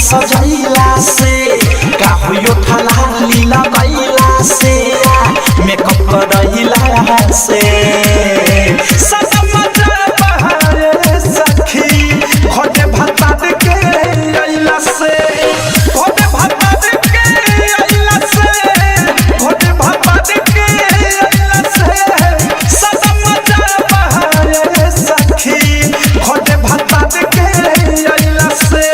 सजैला से का होयो ठला लीला गैला से मेकअप करैला से सनम बहारे सखी घोटे भत्ता के अइला से घोटे भत्ता के अइला से घोटे भत्ता के अइला से सनम बहारे सखी घोटे भत्ता के अइला से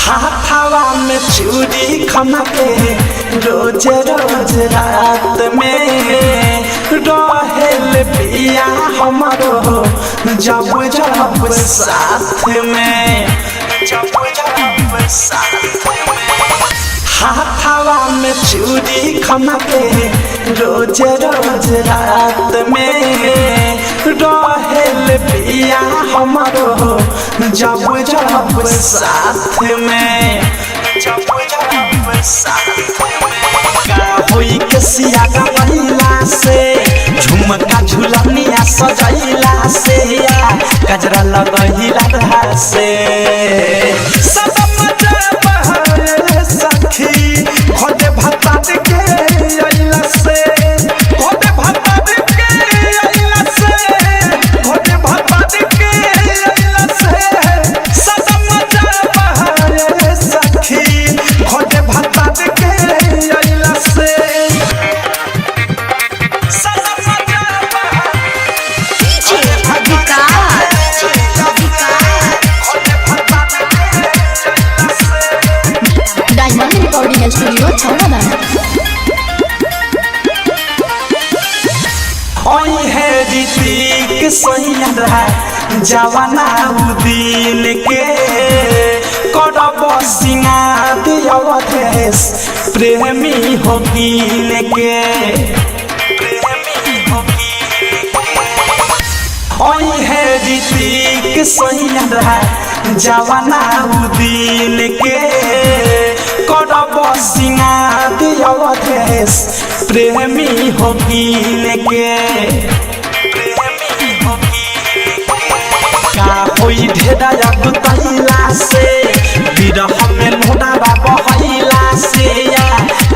हाथावा में चूड़ी खमके रोज रोज रात में रहेल पिया हमारो जब जब साथ में हाथावा में चूड़ी खमके रोज रोज रात में रहेल पिया हमारो जब जब साथ में होई के सिया गैला से झुमका झुलनिया सजैला से गजरा लगैला से सनम बहारे सखी घोटे भत्ता के अइला से घोटे भत्ता के अइला से घोटे भत्ता के अइला से सनम बहारे सखी घोटे भत्ता के अइला से स्टूडियो छौड़ादाना ओई है ऋतिक सैयदा जवाना दिन के करब सिंगार अवधेश प्रेमी हो गिन के ओई है ऋतिक सैयदा जवाना दिन के करब सिंगार अवधेश प्रेमी हो गिन के का होई ढेरा गुतैला से विरह में लोडा बहैला से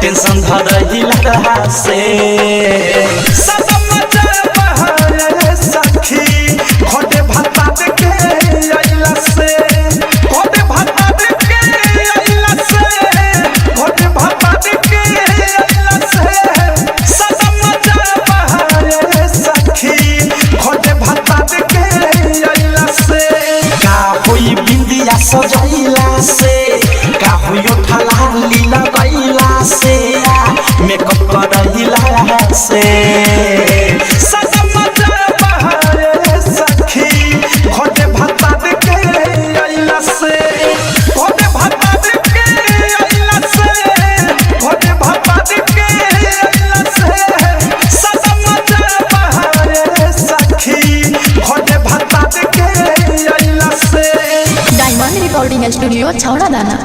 टेंशन धरैला से सनम बहारे सखी घोटे भत्ता के अइला से घोटे भत्ता के अइला से घोटे भत्ता के अइला से सनम बहारे सखी घोटे भत्ता के अइला से का होई बिंदिया सजैला से का होयो ठला लीला गैला से मेकअप करैला से सनम बहारे सखी घोटे भत्ता के अइला से घोटे भत्ता के अइला से घोटे भत्ता के अइला से सनम बहारे सखी घोटे भत्ता के अइला से डायमंड रिकॉर्डिंग स्टूडियो छौड़ादाना।